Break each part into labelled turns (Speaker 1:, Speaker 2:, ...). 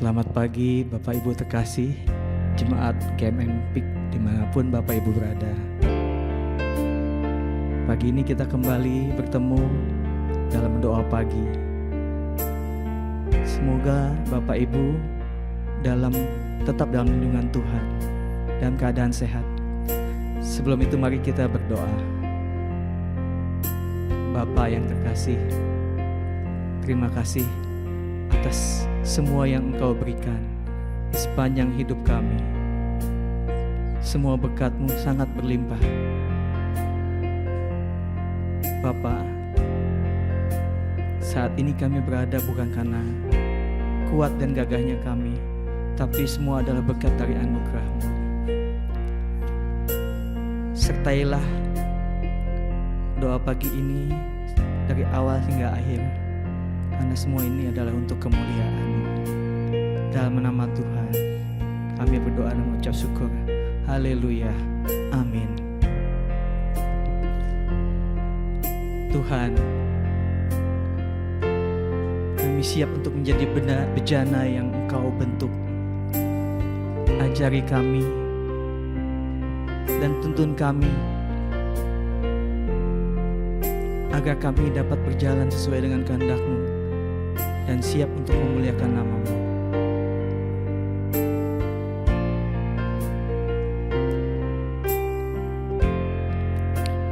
Speaker 1: Selamat pagi Bapak Ibu terkasih, Jemaat KMM Peak dimanapun Bapak Ibu berada. Pagi ini kita kembali bertemu dalam doa pagi. Semoga Bapak Ibu tetap dalam lindungan Tuhan, dalam keadaan sehat. Sebelum itu mari kita berdoa. Bapa yang terkasih, terima kasih atas semua yang Engkau berikan di sepanjang hidup kami. Semua berkat-Mu sangat berlimpah. Bapa, saat ini kami berada bukan karena kuat dan gagahnya kami, tapi semua adalah berkat dari anugerah-Mu. Sertailah doa pagi ini dari awal hingga akhir, karena semua ini adalah untuk kemuliaan-Mu. Dalam nama Tuhan kami berdoa dan mengucap syukur. Haleluya, amin. Tuhan, kami siap untuk menjadi bejana yang Engkau bentuk. Ajari kami dan tuntun kami agar kami dapat berjalan sesuai dengan kehendak-Mu dan siap untuk memuliakan nama-Mu.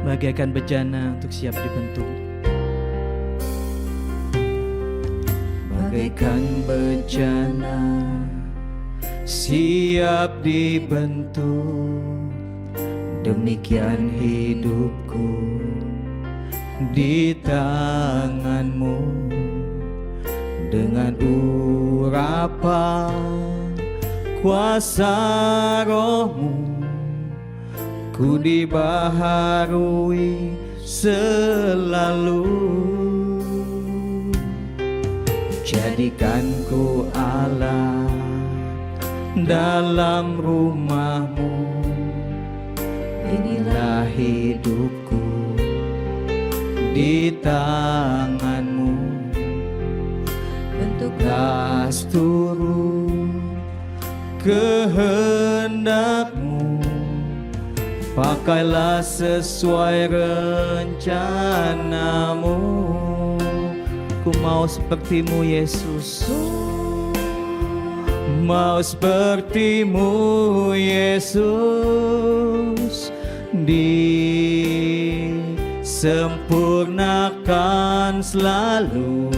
Speaker 1: Bagaikan bejana untuk siap dibentuk. Bagaikan bejana siap dibentuk, demikian hidupku di tangan-Mu. dengan urapan kuasa Roh-Mu, ku dibaharui selalu. Jadikan ku Allah dalam rumah-Mu, inilah hidupku di tangan-Mu. Bentuklah seluruh kehendak-Mu, pakailah sesuai rencana-Mu. Ku mau seperti-Mu Yesus, mau seperti-Mu Yesus, disempurnakan selalu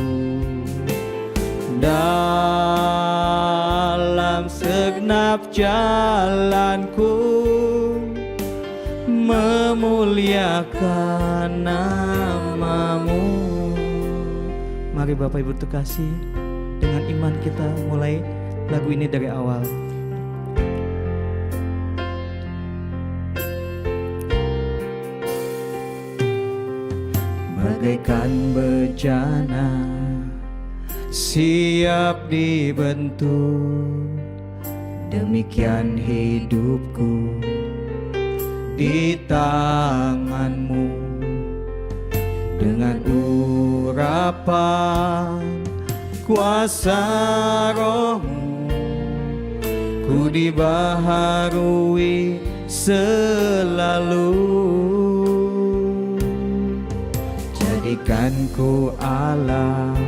Speaker 1: dalam segenap jalanku, memuliakan nama-Mu. Mari Bapak Ibu terkasih, dengan iman kita mulai lagu ini dari awal. Bagaikan bejana siap dibentuk, demikian hidupku di tangan-Mu. Dengan urapan kuasa Roh-Mu, ku dibaharui selalu. Jadikan ku Allah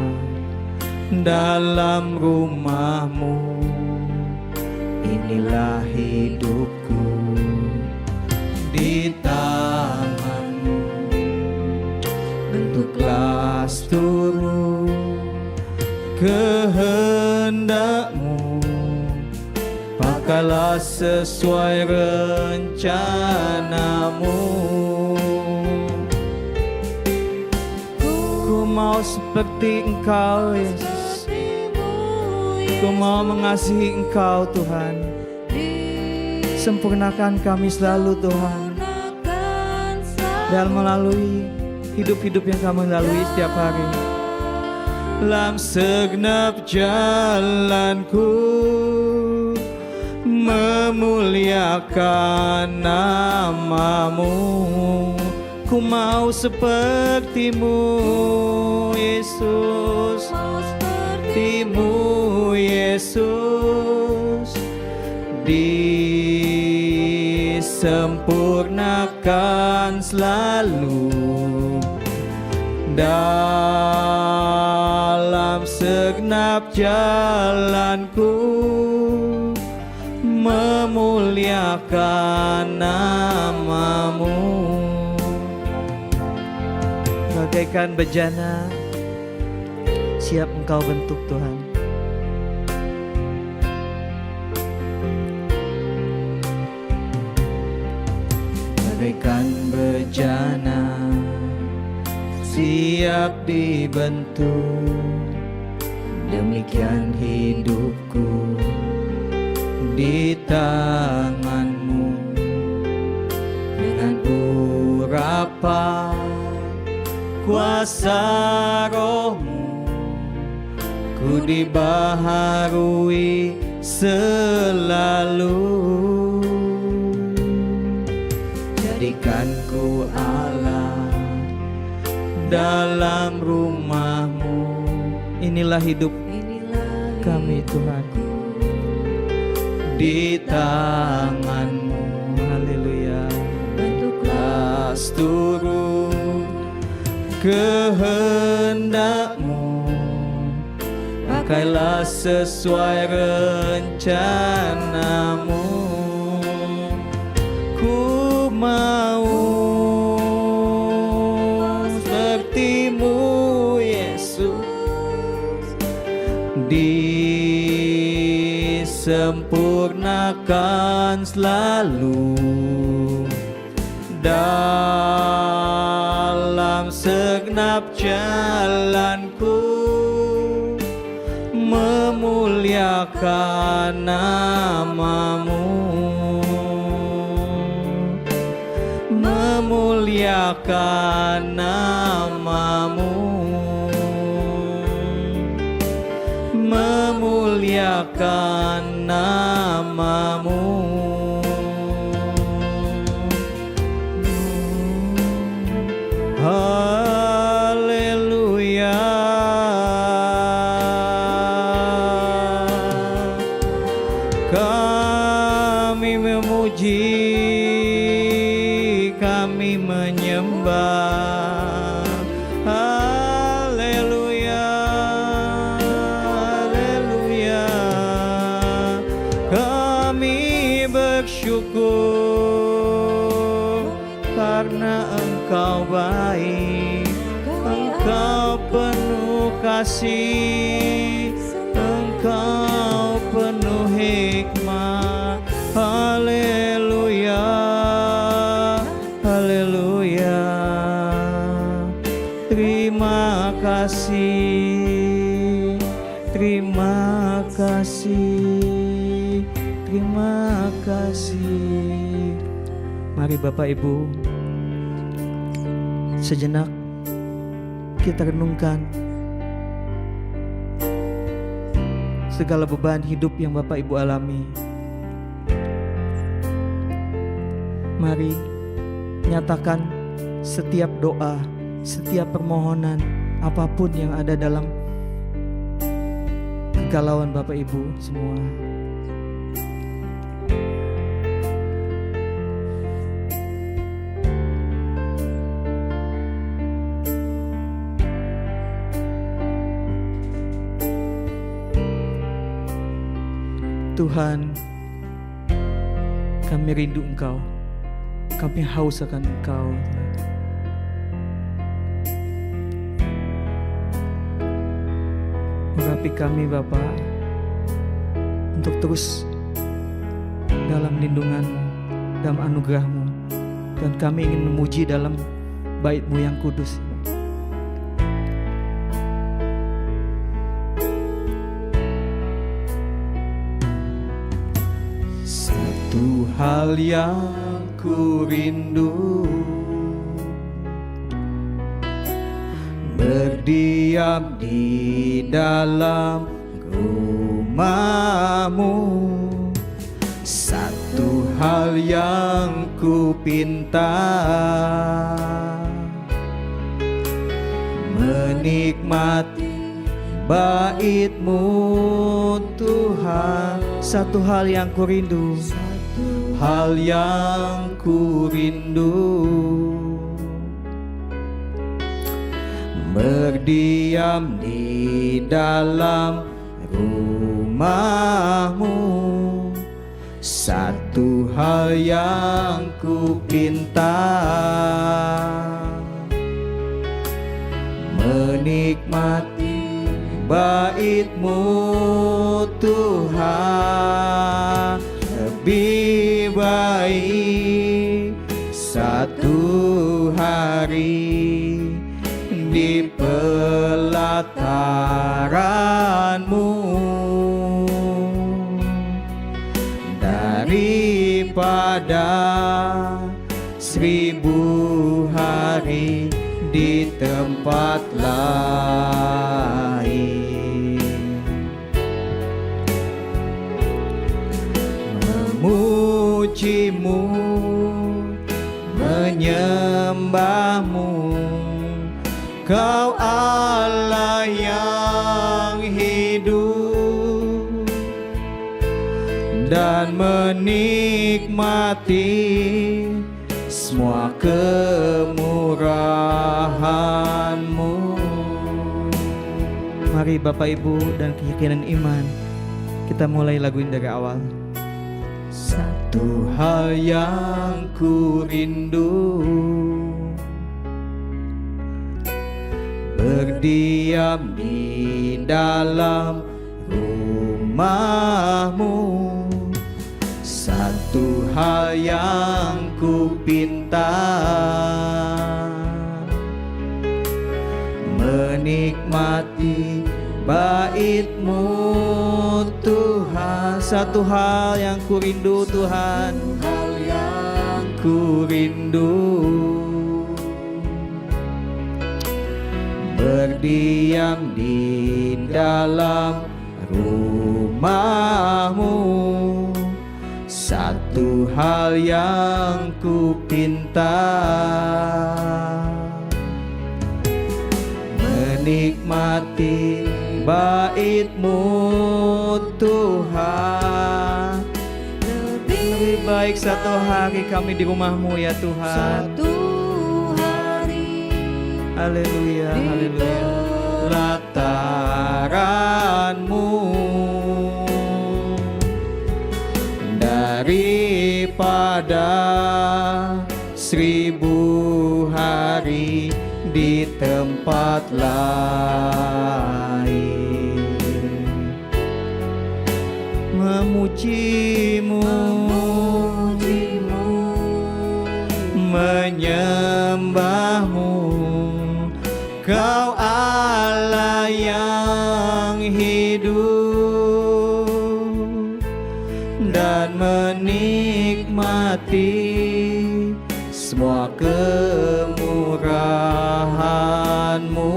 Speaker 1: dalam rumah-Mu, inilah hidupku di tangan-Mu. Bentuklah seluruh kehendak-Mu, pakailah sesuai rencana-Mu. Ku mau seperti Engkau Yesus, ku mau mengasihi Engkau Tuhan. Sempurnakan kami selalu Tuhan, dan melalui hidup-hidup yang kami lalui setiap hari. Dalam segenap jalanku, memuliakan nama-Mu. Ku mau seperti-Mu Yesus, seperti-Mu Yesus, disempurnakan selalu dalam segenap jalanku, memuliakan nama-Mu. Bagaikan bejana siap Engkau bentuk Tuhan. Bagaikan bejana siap dibentuk, demikian hidupku di tangan-Mu. Dengan urapan kuasa Roh-Mu, ku dibaharui selalu. Jadikan ku Allah dalam rumah-Mu, inilah hidup kami Tuhan di tangan-Mu. Haleluya. Bentuklah seluruh kehendak-Mu, pakailah sesuai rencana-Mu. Ku mau seperti-Mu Yesus, disempurnakan selalu dalam segenap jalanku, memuliakan namamu, memuliakan namamu, memuliakan namamu. Haleluya. Kami memuji, kami menyembah. Haleluya, haleluya. Kami bersyukur karena Engkau baik, Engkau penuh kasih, Engkau penuh hikmah. Haleluya, haleluya. Terima kasih, terima kasih, terima kasih. Mari Bapak Ibu, sejenak kita renungkan segala beban hidup yang Bapak Ibu alami. Mari nyatakan setiap doa, setiap permohonan, apapun yang ada dalam kegalauan Bapak Ibu semua. Tuhan, kami rindu Engkau, kami haus akan Engkau. Urapi kami Bapa, untuk terus dalam lindungan-Mu, dalam anugerah-Mu, dan kami ingin memuji dalam bait-Mu yang kudus. Satu hal yang ku rindu, berdiam di dalam rumah-Mu. Satu hal yang ku pinta, menikmati bait-Mu Tuhan. Satu hal yang ku rindu, hal yang ku rindu, berdiam di dalam rumah-Mu. Satu hal yang ku pinta, menikmati bait-Mu Tuhan. Lebih baik satu hari di pelataran-Mu daripada 1000 hari di tempat lain. Memuji-Mu, menyembah-Mu, Kau Allah yang hidup, dan menikmati semua kemurahan-Mu. Mari Bapak Ibu dan keyakinan iman, kita mulai lagu ini dari awal. Satu hal yang ku rindu, berdiam di dalam rumah-Mu. Satu hal yang ku pinta, menikmati bait-Mu satu hal yang ku rindu Tuhan,
Speaker 2: hal yang
Speaker 1: ku rindu berdiam di dalam rumah-Mu. Satu hal yang ku pinta, menikmati bait-Mu Tuhan. Lebih baik satu hari kami di rumah-Mu ya Tuhan.
Speaker 2: satu hari
Speaker 1: Haleluya, haleluya. Lataran-Mu daripada 1000 hari di tempat lain, memuji-Mu, menyembah-Mu. Kau Allah yang hidup dan menikmati semua kemurahan-Mu.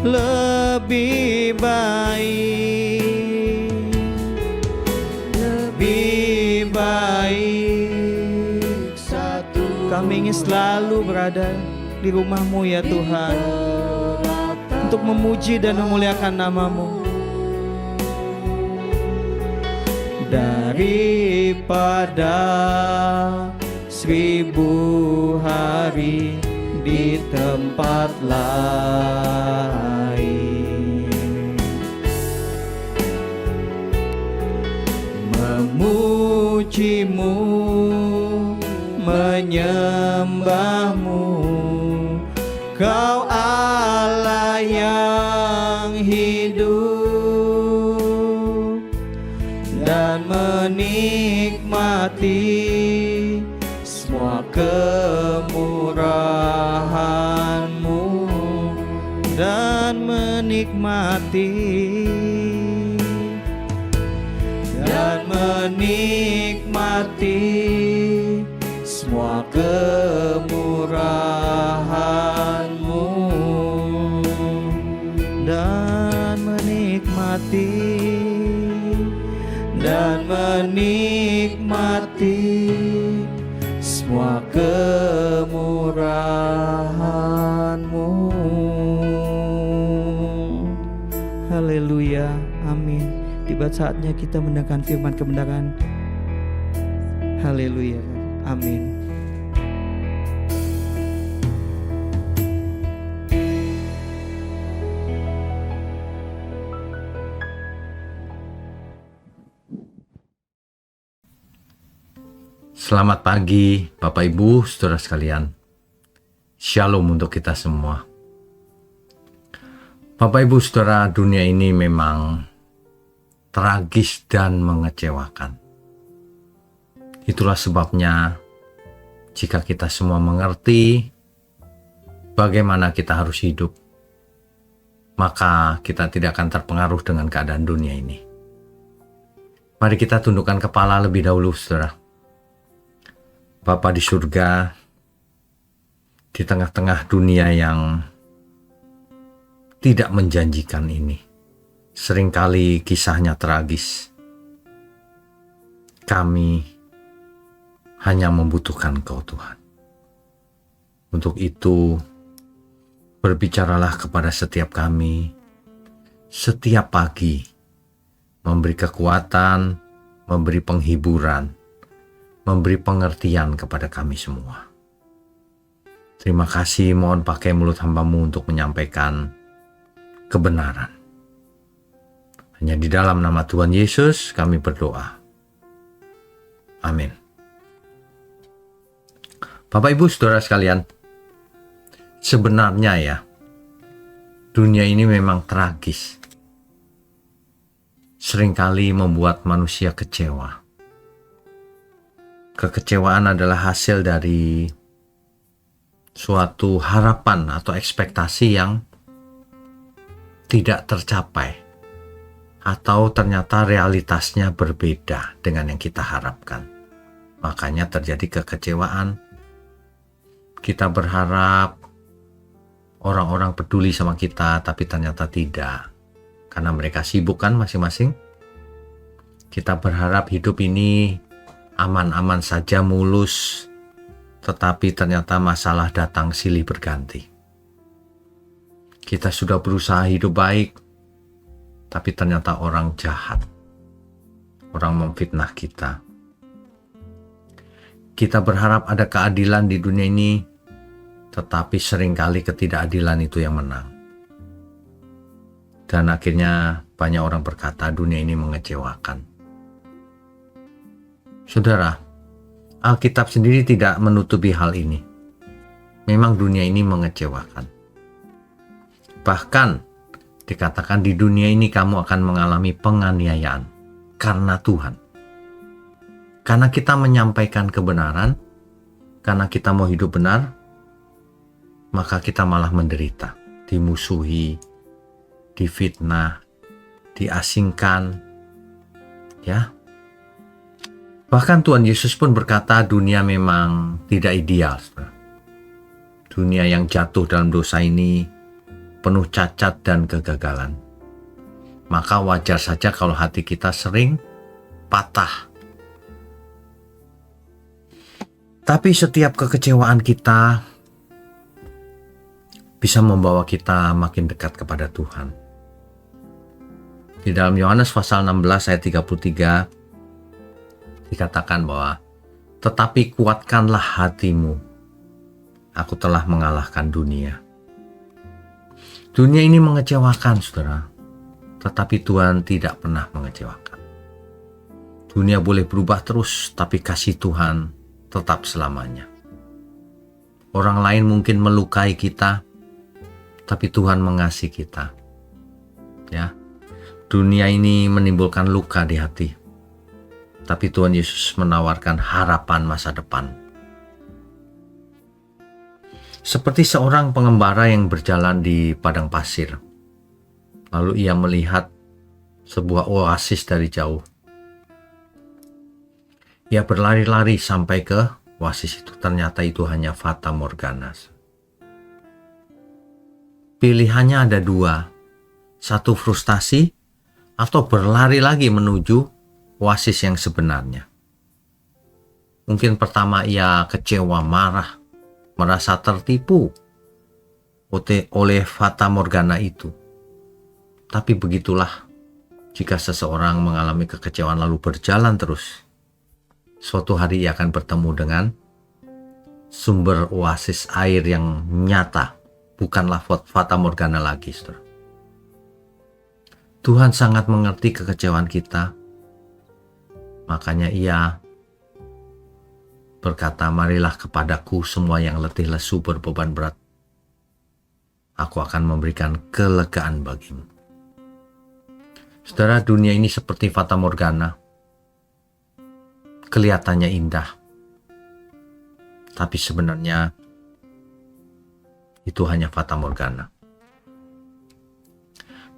Speaker 1: Lebih baik, lebih baik satu. Kami ingin selalu berada di rumah-Mu ya Tuhan, untuk memuji dan memuliakan nama-Mu. Daripada 1000 hari di tempat lain, memuji-Mu, menyembah-Mu. Kau Allah yang hidup dan menikmati semua kemurahan-Mu, dan menikmati semua kemurahan-Mu, dan menikmati semua kemurahan-Mu. Haleluya, amin. Tiba saatnya kita mendengarkan firman kebenaran. Haleluya, amin.
Speaker 3: Selamat pagi Bapak Ibu, saudara sekalian. Shalom untuk kita semua. Bapak Ibu saudara, dunia ini memang tragis dan mengecewakan. Itulah sebabnya jika kita semua mengerti bagaimana kita harus hidup, maka kita tidak akan terpengaruh dengan keadaan dunia ini. Mari kita tundukkan kepala lebih dahulu saudara. Bapa di surga, di tengah-tengah dunia yang tidak menjanjikan ini, seringkali kisahnya tragis. Kami hanya membutuhkan Kau Tuhan. Untuk itu, berbicaralah kepada setiap kami, setiap pagi, memberi kekuatan, memberi penghiburan, memberi pengertian kepada kami semua. Terima kasih, mohon pakai mulut hamba-Mu untuk menyampaikan kebenaran. Hanya di dalam nama Tuhan Yesus kami berdoa. Amin. Bapak Ibu saudara sekalian, sebenarnya ya, dunia ini memang tragis. Seringkali membuat manusia kecewa. Kekecewaan adalah hasil dari suatu harapan atau ekspektasi yang tidak tercapai atau ternyata realitasnya berbeda dengan yang kita harapkan. Makanya terjadi kekecewaan. Kita berharap orang-orang peduli sama kita, tapi ternyata tidak. Karena mereka sibuk kan masing-masing. Kita berharap hidup ini aman-aman saja, mulus. Tetapi ternyata masalah datang silih berganti. Kita sudah berusaha hidup baik, tapi ternyata orang jahat. Orang memfitnah kita. Kita berharap ada keadilan di dunia ini, tetapi seringkali ketidakadilan itu yang menang. Dan akhirnya banyak orang berkata dunia ini mengecewakan. Saudara, Alkitab sendiri tidak menutupi hal ini. Memang dunia ini mengecewakan. Bahkan dikatakan di dunia ini kamu akan mengalami penganiayaan karena Tuhan. Karena kita menyampaikan kebenaran, karena kita mau hidup benar, maka kita malah menderita, dimusuhi, difitnah, diasingkan, ya. Bahkan Tuhan Yesus pun berkata dunia memang tidak ideal. Dunia yang jatuh dalam dosa ini penuh cacat dan kegagalan. Maka wajar saja kalau hati kita sering patah. Tapi setiap kekecewaan kita bisa membawa kita makin dekat kepada Tuhan. Di dalam Yohanes pasal 16 ayat 33 dikatakan bahwa tetapi kuatkanlah hatimu, aku telah mengalahkan dunia. Dunia ini mengecewakan, saudara, tetapi Tuhan tidak pernah mengecewakan. Dunia boleh berubah terus, tapi kasih Tuhan tetap selamanya. Orang lain mungkin melukai kita, tapi Tuhan mengasihi kita. Ya, dunia ini menimbulkan luka di hati, tapi Tuhan Yesus menawarkan harapan masa depan. Seperti seorang pengembara yang berjalan di padang pasir, lalu ia melihat sebuah oasis dari jauh. Ia berlari-lari sampai ke oasis itu. Ternyata itu hanya fata morgana. Pilihannya ada dua. Satu, frustasi, atau berlari lagi menuju oasis yang sebenarnya. Mungkin pertama ia kecewa, marah, merasa tertipu oleh fata morgana itu. Tapi begitulah jika seseorang mengalami kekecewaan lalu berjalan terus. Suatu hari ia akan bertemu dengan sumber oasis air yang nyata, bukanlah fata morgana lagi, saudara. Tuhan sangat mengerti kekecewaan kita. Makanya ia berkata, marilah kepadaku semua yang letih lesu berbeban berat. Aku akan memberikan kelegaan bagimu. Saudara, dunia ini seperti fata morgana. Kelihatannya indah, tapi sebenarnya itu hanya fata morgana.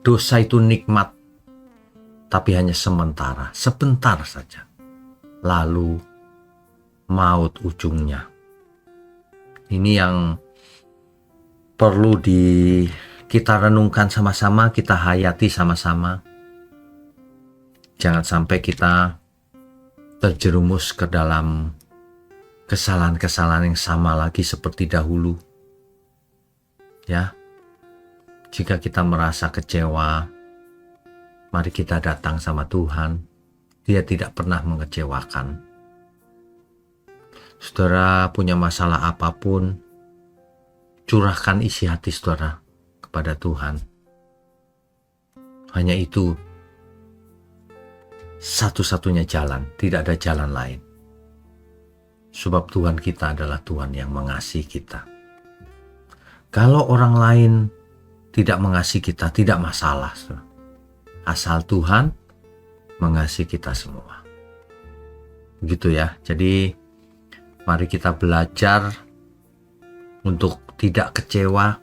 Speaker 3: Dosa itu nikmat, tapi hanya sementara, sebentar saja. Lalu maut ujungnya. Ini yang perlu kita renungkan sama-sama, kita hayati sama-sama. Jangan sampai kita terjerumus ke dalam kesalahan-kesalahan yang sama lagi seperti dahulu. Ya, jika kita merasa kecewa, mari kita datang sama Tuhan. Dia tidak pernah mengecewakan. Saudara punya masalah apapun, curahkan isi hati saudara kepada Tuhan. Hanya itu satu-satunya jalan, tidak ada jalan lain. Sebab Tuhan kita adalah Tuhan yang mengasihi kita. Kalau orang lain tidak mengasihi kita, tidak masalah. Asal Tuhan mengasihi kita semua. Begitu ya. Jadi mari kita belajar untuk tidak kecewa.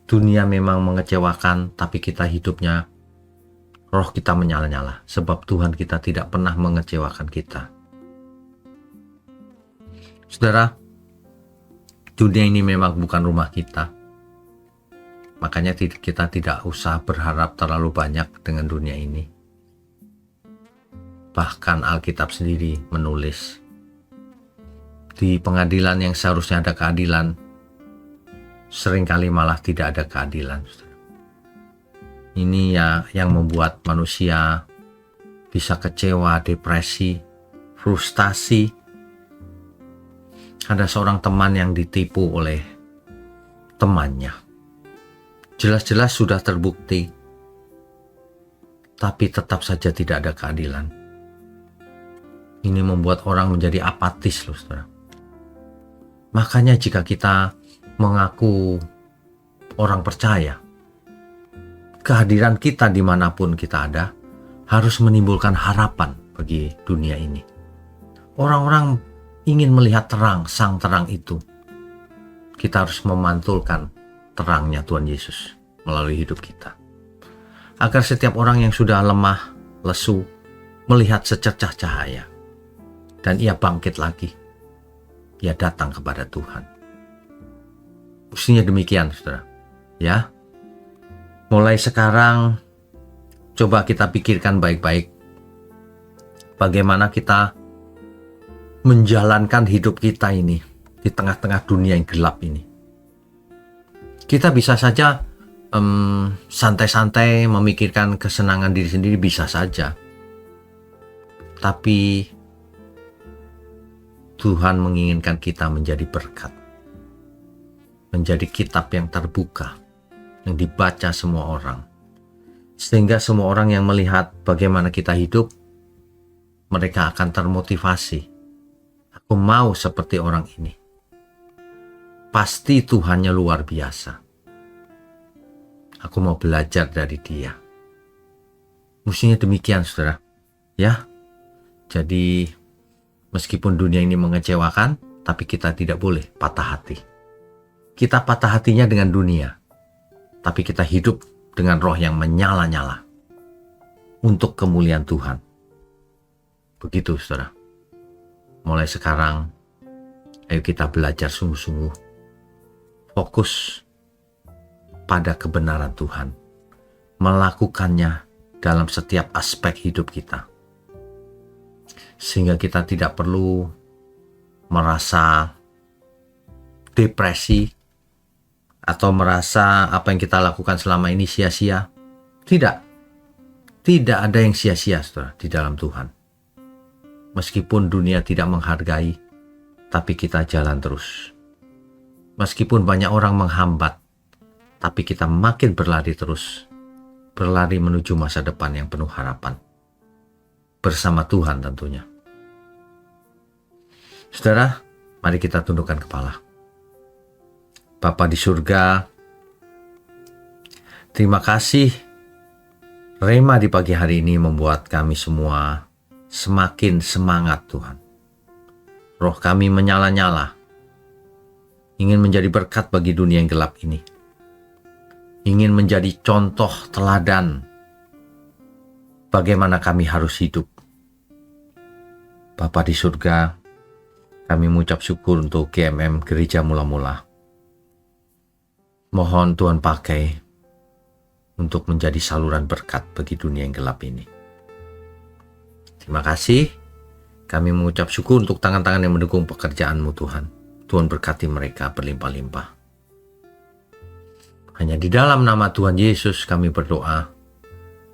Speaker 3: Dunia memang mengecewakan, tapi kita hidupnya roh kita menyala-nyala, sebab Tuhan kita tidak pernah mengecewakan kita. Saudara, dunia ini memang bukan rumah kita. Makanya kita tidak usah berharap terlalu banyak dengan dunia ini. Bahkan Alkitab sendiri menulis, di pengadilan yang seharusnya ada keadilan, seringkali malah tidak ada keadilan. Ini ya yang membuat manusia bisa kecewa, depresi, frustasi. Ada seorang teman yang ditipu oleh temannya. Jelas-jelas sudah terbukti, tapi tetap saja tidak ada keadilan. Ini membuat orang menjadi apatis, loh, saudara. Makanya jika kita mengaku orang percaya, kehadiran kita dimanapun kita ada harus menimbulkan harapan bagi dunia ini. Orang-orang ingin melihat terang, sang terang itu. Kita harus memantulkan terangnya Tuhan Yesus melalui hidup kita. Agar setiap orang yang sudah lemah, lesu, melihat secercah cahaya. Dan ia bangkit lagi. Ia datang kepada Tuhan. Mestinya demikian, saudara. Ya. Mulai sekarang, coba kita pikirkan baik-baik. Bagaimana kita menjalankan hidup kita ini di tengah-tengah dunia yang gelap ini. Kita bisa saja santai-santai memikirkan kesenangan diri sendiri, bisa saja. Tapi Tuhan menginginkan kita menjadi berkat. Menjadi kitab yang terbuka, yang dibaca semua orang. Sehingga semua orang yang melihat bagaimana kita hidup, mereka akan termotivasi. Aku mau seperti orang ini. Pasti Tuhannya luar biasa. Aku mau belajar dari dia. Mestinya demikian, saudara. Ya. Jadi, meskipun dunia ini mengecewakan, tapi kita tidak boleh patah hati. Kita patah hatinya dengan dunia. Tapi kita hidup dengan roh yang menyala-nyala. Untuk kemuliaan Tuhan. Begitu, saudara. Mulai sekarang, ayo kita belajar sungguh-sungguh. Fokus pada kebenaran Tuhan. Melakukannya dalam setiap aspek hidup kita. Sehingga kita tidak perlu merasa depresi atau merasa apa yang kita lakukan selama ini sia-sia. Tidak. Tidak ada yang sia-sia, saudara, di dalam Tuhan. Meskipun dunia tidak menghargai, tapi kita jalan terus. Meskipun banyak orang menghambat, tapi kita makin berlari terus. Berlari menuju masa depan yang penuh harapan. Bersama Tuhan tentunya. Saudara, mari kita tundukkan kepala. Bapa di surga, terima kasih Rema di pagi hari ini membuat kami semua semakin semangat, Tuhan. Roh kami menyala-nyala, ingin menjadi berkat bagi dunia yang gelap ini. Ingin menjadi contoh teladan bagaimana kami harus hidup. Bapa di surga, kami mengucap syukur untuk GMM Gereja Mula-Mula. Mohon Tuhan pakai untuk menjadi saluran berkat bagi dunia yang gelap ini. Terima kasih. Kami mengucap syukur untuk tangan-tangan yang mendukung pekerjaan-Mu, Tuhan. Tuhan berkati mereka berlimpah-limpah. Hanya di dalam nama Tuhan Yesus kami berdoa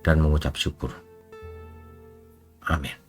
Speaker 3: dan mengucap syukur. Amin.